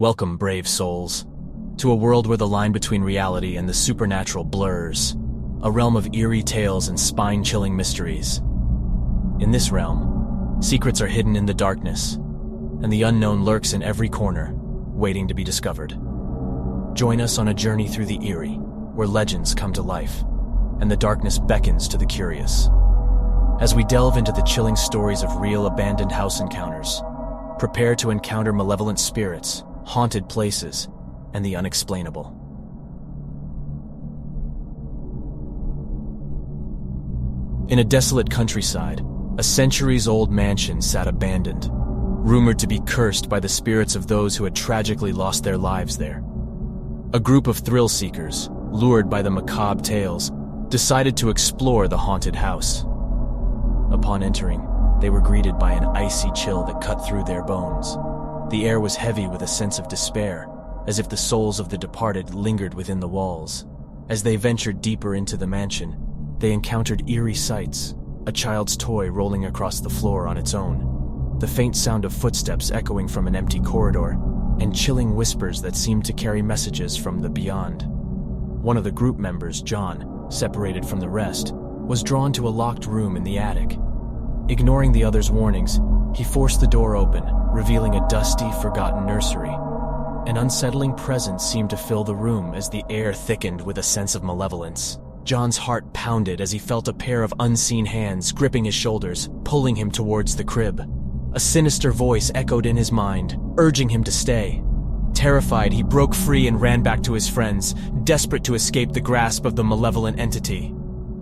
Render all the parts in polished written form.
Welcome, brave souls, to a world where the line between reality and the supernatural blurs, a realm of eerie tales and spine-chilling mysteries. In this realm, secrets are hidden in the darkness, and the unknown lurks in every corner, waiting to be discovered. Join us on a journey through the eerie, where legends come to life, and the darkness beckons to the curious. As we delve into the chilling stories of real abandoned house encounters, prepare to encounter malevolent spirits, haunted places, and the unexplainable. In a desolate countryside, a centuries-old mansion sat abandoned, rumored to be cursed by the spirits of those who had tragically lost their lives there. A group of thrill-seekers, lured by the macabre tales, decided to explore the haunted house. Upon entering, they were greeted by an icy chill that cut through their bones. The air was heavy with a sense of despair, as if the souls of the departed lingered within the walls. As they ventured deeper into the mansion, they encountered eerie sights, a child's toy rolling across the floor on its own, the faint sound of footsteps echoing from an empty corridor, and chilling whispers that seemed to carry messages from the beyond. One of the group members, John, separated from the rest, was drawn to a locked room in the attic. Ignoring the others' warnings, he forced the door open, revealing a dusty, forgotten nursery. An unsettling presence seemed to fill the room as the air thickened with a sense of malevolence. John's heart pounded as he felt a pair of unseen hands gripping his shoulders, pulling him towards the crib. A sinister voice echoed in his mind, urging him to stay. Terrified, he broke free and ran back to his friends, desperate to escape the grasp of the malevolent entity.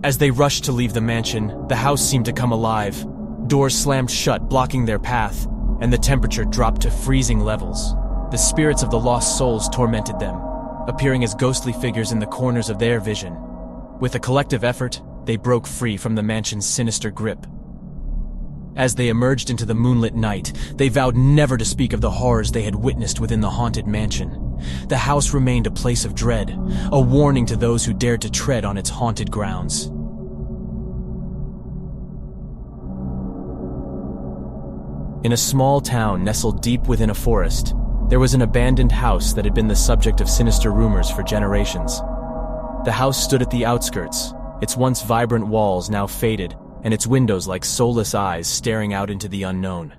As they rushed to leave the mansion, the house seemed to come alive. Doors slammed shut, blocking their path, and the temperature dropped to freezing levels. The spirits of the lost souls tormented them, appearing as ghostly figures in the corners of their vision. With a collective effort, they broke free from the mansion's sinister grip. As they emerged into the moonlit night, they vowed never to speak of the horrors they had witnessed within the haunted mansion. The house remained a place of dread, a warning to those who dared to tread on its haunted grounds. In a small town nestled deep within a forest, there was an abandoned house that had been the subject of sinister rumors for generations. The house stood at the outskirts, its once vibrant walls now faded, and its windows like soulless eyes staring out into the unknown.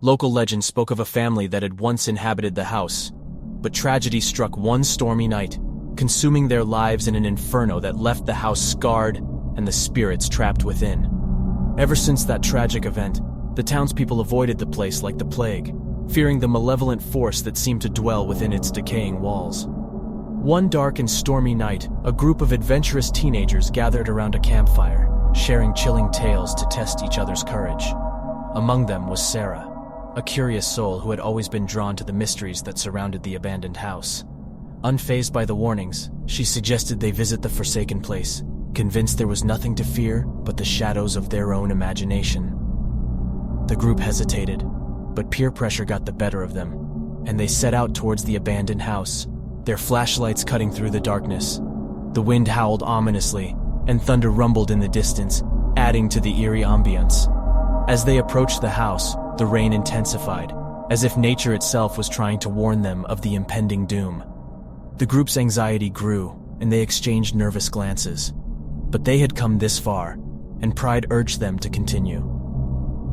Local legend spoke of a family that had once inhabited the house, but tragedy struck one stormy night, consuming their lives in an inferno that left the house scarred and the spirits trapped within. Ever since that tragic event, the townspeople avoided the place like the plague, fearing the malevolent force that seemed to dwell within its decaying walls. One dark and stormy night, a group of adventurous teenagers gathered around a campfire, sharing chilling tales to test each other's courage. Among them was Sarah, a curious soul who had always been drawn to the mysteries that surrounded the abandoned house. Unfazed by the warnings, she suggested they visit the forsaken place, convinced there was nothing to fear but the shadows of their own imagination. The group hesitated, but peer pressure got the better of them, and they set out towards the abandoned house, their flashlights cutting through the darkness. The wind howled ominously, and thunder rumbled in the distance, adding to the eerie ambience. As they approached the house, the rain intensified, as if nature itself was trying to warn them of the impending doom. The group's anxiety grew, and they exchanged nervous glances. But they had come this far, and pride urged them to continue.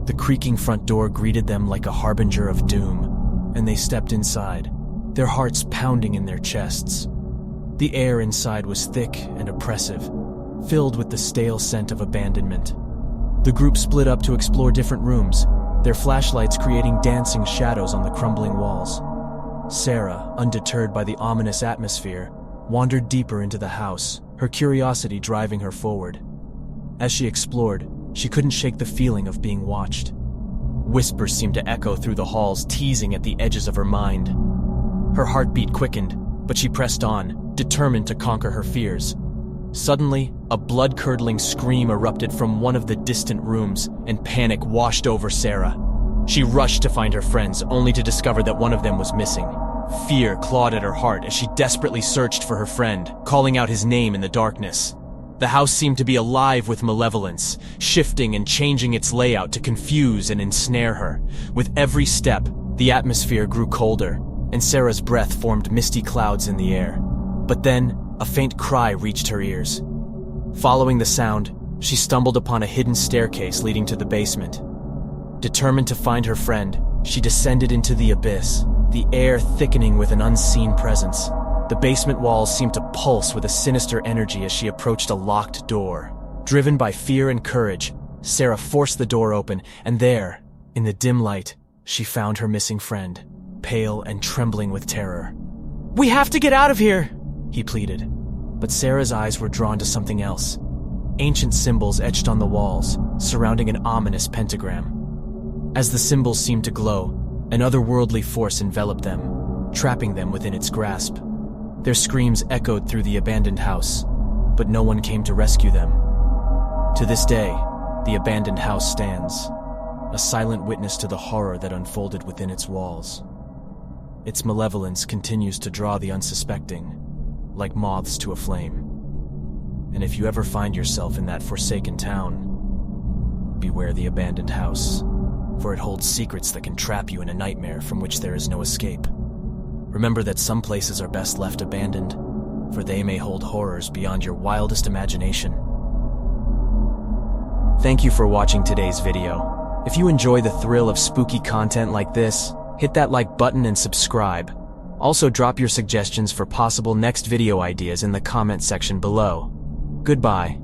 The creaking front door greeted them like a harbinger of doom, and they stepped inside, their hearts pounding in their chests. The air inside was thick and oppressive, filled with the stale scent of abandonment. The group split up to explore different rooms, their flashlights creating dancing shadows on the crumbling walls. Sarah, undeterred by the ominous atmosphere, wandered deeper into the house, her curiosity driving her forward. As she explored, she couldn't shake the feeling of being watched. Whispers seemed to echo through the halls, teasing at the edges of her mind. Her heartbeat quickened, but she pressed on, determined to conquer her fears. Suddenly, a blood-curdling scream erupted from one of the distant rooms, and panic washed over Sarah. She rushed to find her friends, only to discover that one of them was missing. Fear clawed at her heart as she desperately searched for her friend, calling out his name in the darkness. The house seemed to be alive with malevolence, shifting and changing its layout to confuse and ensnare her. With every step, the atmosphere grew colder, and Sarah's breath formed misty clouds in the air. But then, a faint cry reached her ears. Following the sound, she stumbled upon a hidden staircase leading to the basement. Determined to find her friend, she descended into the abyss, the air thickening with an unseen presence. The basement walls seemed to pulse with a sinister energy as she approached a locked door. Driven by fear and courage, Sarah forced the door open, and there, in the dim light, she found her missing friend, pale and trembling with terror. "We have to get out of here!" he pleaded. But Sarah's eyes were drawn to something else. Ancient symbols etched on the walls, surrounding an ominous pentagram. As the symbols seemed to glow, an otherworldly force enveloped them, trapping them within its grasp. Their screams echoed through the abandoned house, but no one came to rescue them. To this day, the abandoned house stands, a silent witness to the horror that unfolded within its walls. Its malevolence continues to draw the unsuspecting, like moths to a flame. And if you ever find yourself in that forsaken town, beware the abandoned house, for it holds secrets that can trap you in a nightmare from which there is no escape. Remember that some places are best left abandoned, for they may hold horrors beyond your wildest imagination. Thank you for watching today's video. If you enjoy the thrill of spooky content like this, hit that like button and subscribe. Also drop your suggestions for possible next video ideas in the comment section below. Goodbye.